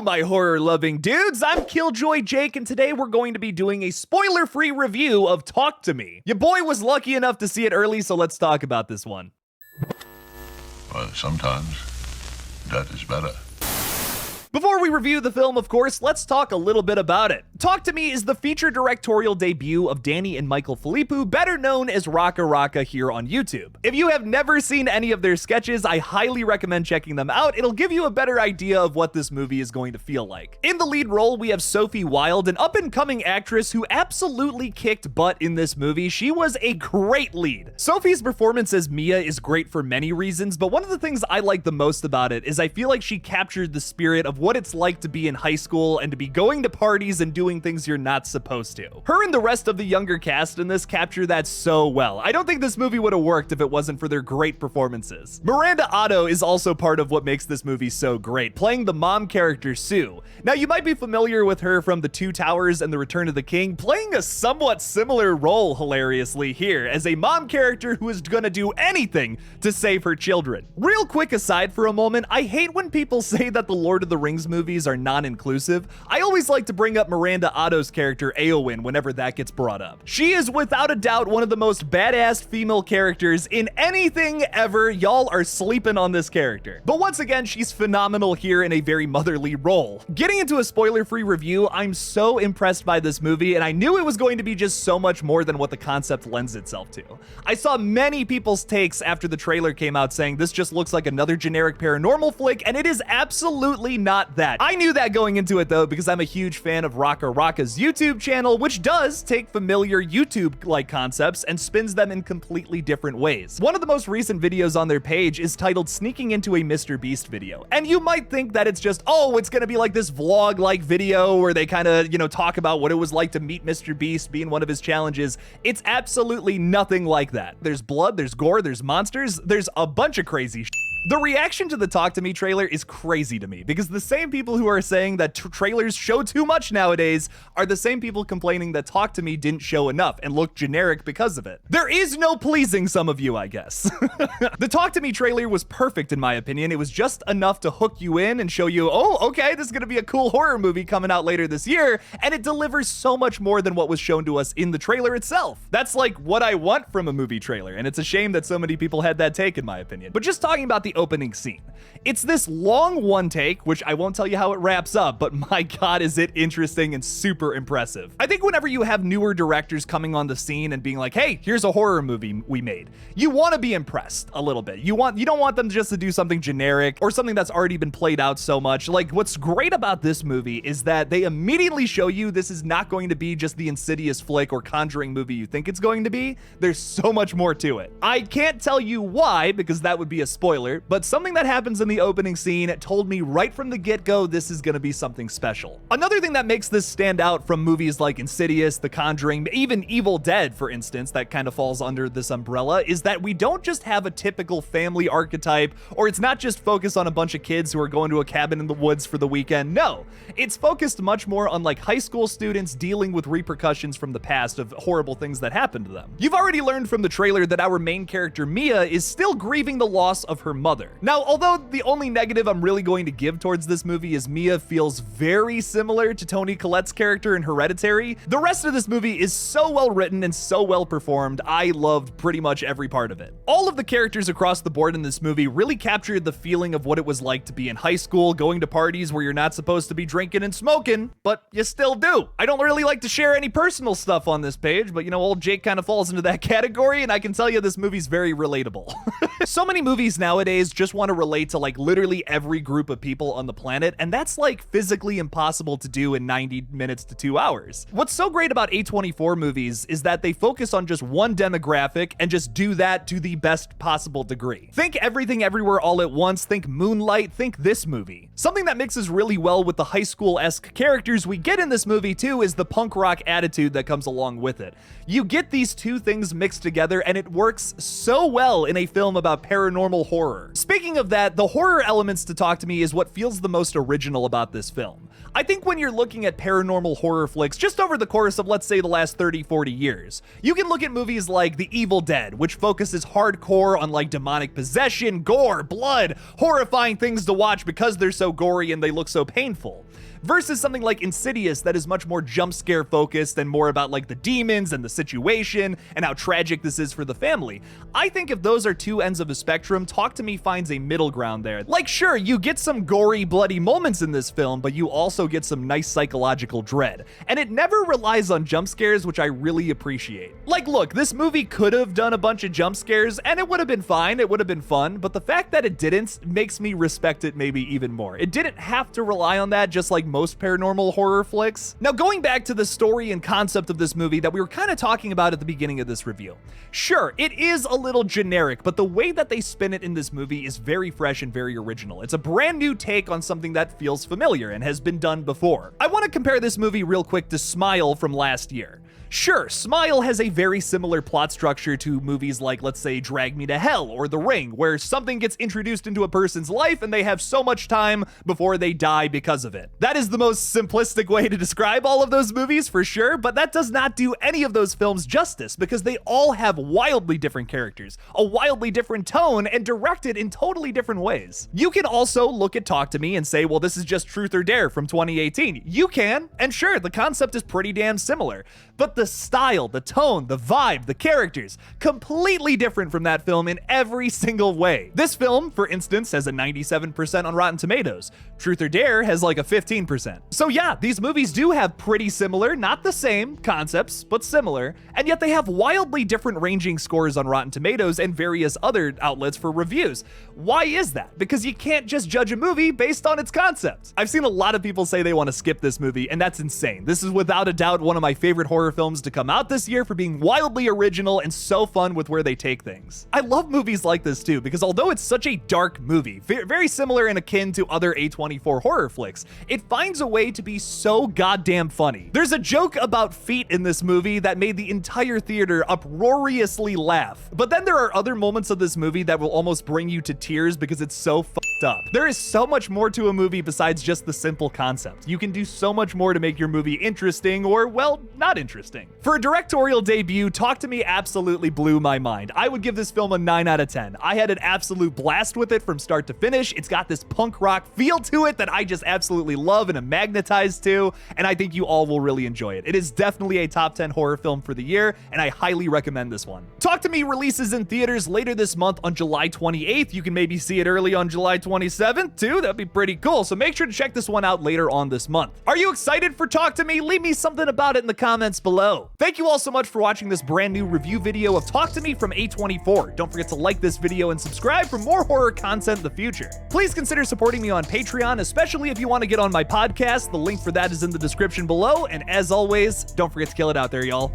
my horror-loving dudes, I'm KillJoy Jake, and today we're going to be doing a spoiler-free review of Talk to Me. Your boy was lucky enough to see it early, so let's talk about this one. Well, sometimes that is better. Before we review the film, of course, let's talk a little bit about it. Talk to Me is the feature directorial debut of Danny and Michael Philippou, better known as Raka Raka here on YouTube. If you have never seen any of their sketches, I highly recommend checking them out. It'll give you a better idea of what this movie is going to feel like. In the lead role, we have Sophie Wilde, an up-and-coming actress who absolutely kicked butt in this movie. She was a great lead. Sophie's performance as Mia is great for many reasons, but one of the things I like the most about it is I feel like she captured the spirit of what it's like to be in high school and to be going to parties and doing things you're not supposed to. Her and the rest of the younger cast in this capture that so well. I don't think this movie would have worked if it wasn't for their great performances. Miranda Otto is also part of what makes this movie so great, playing the mom character Sue. Now, you might be familiar with her from The Two Towers and The Return of the King, playing a somewhat similar role, hilariously, here, as a mom character who is gonna do anything to save her children. Real quick aside for a moment, I hate when people say that the Lord of the Rings movies are non-inclusive. I always like to bring up Miranda Otto's character Eowyn whenever that gets brought up. She is without a doubt one of the most badass female characters in anything ever. Y'all are sleeping on this character. But once again, she's phenomenal here in a very motherly role. Getting into a spoiler-free review, I'm so impressed by this movie, and I knew it was going to be just so much more than what the concept lends itself to. I saw many people's takes after the trailer came out saying this just looks like another generic paranormal flick, and it is absolutely not that. I knew that going into it though, because I'm a huge fan of Raka Raka's YouTube channel, which does take familiar YouTube-like concepts and spins them in completely different ways. One of the most recent videos on their page is titled Sneaking into a Mr. Beast video. And you might think that it's just, oh, it's gonna be like this vlog-like video where they kind of, talk about what it was like to meet Mr. Beast being one of his challenges. It's absolutely nothing like that. There's blood, there's gore, there's monsters, there's a bunch of crazy shit. The reaction to the Talk to Me trailer is crazy to me, because the same people who are saying that trailers show too much nowadays are the same people complaining that Talk to Me didn't show enough and looked generic because of it. There is no pleasing some of you, I guess. The Talk to Me trailer was perfect in my opinion. It was just enough to hook you in and show you, oh, okay, this is gonna be a cool horror movie coming out later this year, and it delivers so much more than what was shown to us in the trailer itself. That's like what I want from a movie trailer, and it's a shame that so many people had that take in my opinion. But just talking about the opening scene. It's this long one take, which I won't tell you how it wraps up, but my God, is it interesting and super impressive. I think whenever you have newer directors coming on the scene and being like, hey, here's a horror movie we made, you want to be impressed a little bit. You don't want them just to do something generic or something that's already been played out so much. Like, what's great about this movie is that they immediately show you this is not going to be just the Insidious flick or Conjuring movie you think it's going to be. There's so much more to it. I can't tell you why, because that would be a spoiler, but something that happens in the opening scene told me right from the get-go this is going to be something special. Another thing that makes this stand out from movies like Insidious, The Conjuring, even Evil Dead, for instance, that kind of falls under this umbrella, is that we don't just have a typical family archetype, or it's not just focused on a bunch of kids who are going to a cabin in the woods for the weekend. No, it's focused much more on like high school students dealing with repercussions from the past of horrible things that happened to them. You've already learned from the trailer that our main character Mia is still grieving the loss of her mother. Now, although the only negative I'm really going to give towards this movie is Mia feels very similar to Toni Collette's character in Hereditary, the rest of this movie is so well written and so well performed. I loved pretty much every part of it. All of the characters across the board in this movie really captured the feeling of what it was like to be in high school, going to parties where you're not supposed to be drinking and smoking, but you still do. I don't really like to share any personal stuff on this page, but old Jake kind of falls into that category, and I can tell you this movie's very relatable. So many movies nowadays just want to relate to like literally every group of people on the planet, and that's like physically impossible to do in 90 minutes to 2 hours. What's so great about A24 movies is that they focus on just one demographic and just do that to the best possible degree. Think Everything Everywhere All at Once, think Moonlight, think this movie. Something that mixes really well with the high school-esque characters we get in this movie too is the punk rock attitude that comes along with it. You get these two things mixed together and it works so well in a film about paranormal horror. horror. Speaking of that, the horror elements to Talk to Me is what feels the most original about this film. I think when you're looking at paranormal horror flicks just over the course of, let's say, the last 30-40 years, you can look at movies like The Evil Dead, which focuses hardcore on like demonic possession, gore, blood, horrifying things to watch because they're so gory and they look so painful, versus something like Insidious that is much more jump scare focused and more about like the demons and the situation and how tragic this is for the family. I think if those are two ends of a spectrum, Talk to Me finds a middle ground there. Like, sure, you get some gory, bloody moments in this film, but you also get some nice psychological dread. And it never relies on jump scares, which I really appreciate. Like, look, this movie could have done a bunch of jump scares and it would have been fine, it would have been fun, but the fact that it didn't makes me respect it maybe even more. It didn't have to rely on that, just like most paranormal horror flicks. Now, going back to the story and concept of this movie that we were kind of talking about at the beginning of this review. Sure, it is a little generic, but the way that they spin it in this movie is very fresh and very original. It's a brand new take on something that feels familiar and has been done before. I want to compare this movie real quick to Smile from last year. Sure, Smile has a very similar plot structure to movies like, let's say, Drag Me to Hell or The Ring, where something gets introduced into a person's life and they have so much time before they die because of it. That is the most simplistic way to describe all of those movies for sure, but that does not do any of those films justice because they all have wildly different characters, a wildly different tone, and directed in totally different ways. You can also look at Talk to Me and say, well, this is just Truth or Dare from 2018. You can, and sure, the concept is pretty damn similar, but the style, the tone, the vibe, the characters, completely different from that film in every single way. This film, for instance, has a 97% on Rotten Tomatoes. Truth or Dare has like a 15%. So yeah, these movies do have pretty similar, not the same concepts, but similar, and yet they have wildly different ranging scores on Rotten Tomatoes and various other outlets for reviews. Why is that? Because you can't just judge a movie based on its concept. I've seen a lot of people say they want to skip this movie, and that's insane. This is without a doubt one of my favorite horror films to come out this year for being wildly original and so fun with where they take things. I love movies like this too, because although it's such a dark movie, very similar and akin to other A24 horror flicks, it finds a way to be so goddamn funny. There's a joke about feet in this movie that made the entire theater uproariously laugh. But then there are other moments of this movie that will almost bring you to tears because it's so fucked up. There is so much more to a movie besides just the simple concept. You can do so much more to make your movie interesting or, well, not interesting. For a directorial debut, Talk to Me absolutely blew my mind. I would give this film a 9 out of 10. I had an absolute blast with it from start to finish. It's got this punk rock feel to it that I just absolutely love and am magnetized to, and I think you all will really enjoy it. It is definitely a top 10 horror film for the year, and I highly recommend this one. Talk to Me releases in theaters later this month on July 28th. You can maybe see it early on July 27th too. That'd be pretty cool, so make sure to check this one out later on this month. Are you excited for Talk to Me? Leave me something about it in the comments below. Thank you all so much for watching this brand new review video of Talk to Me from A24. Don't forget to like this video and subscribe for more horror content in the future. Please consider supporting me on Patreon, especially if you want to get on my podcast. The link for that is in the description below, and as always, don't forget to kill it out there, y'all.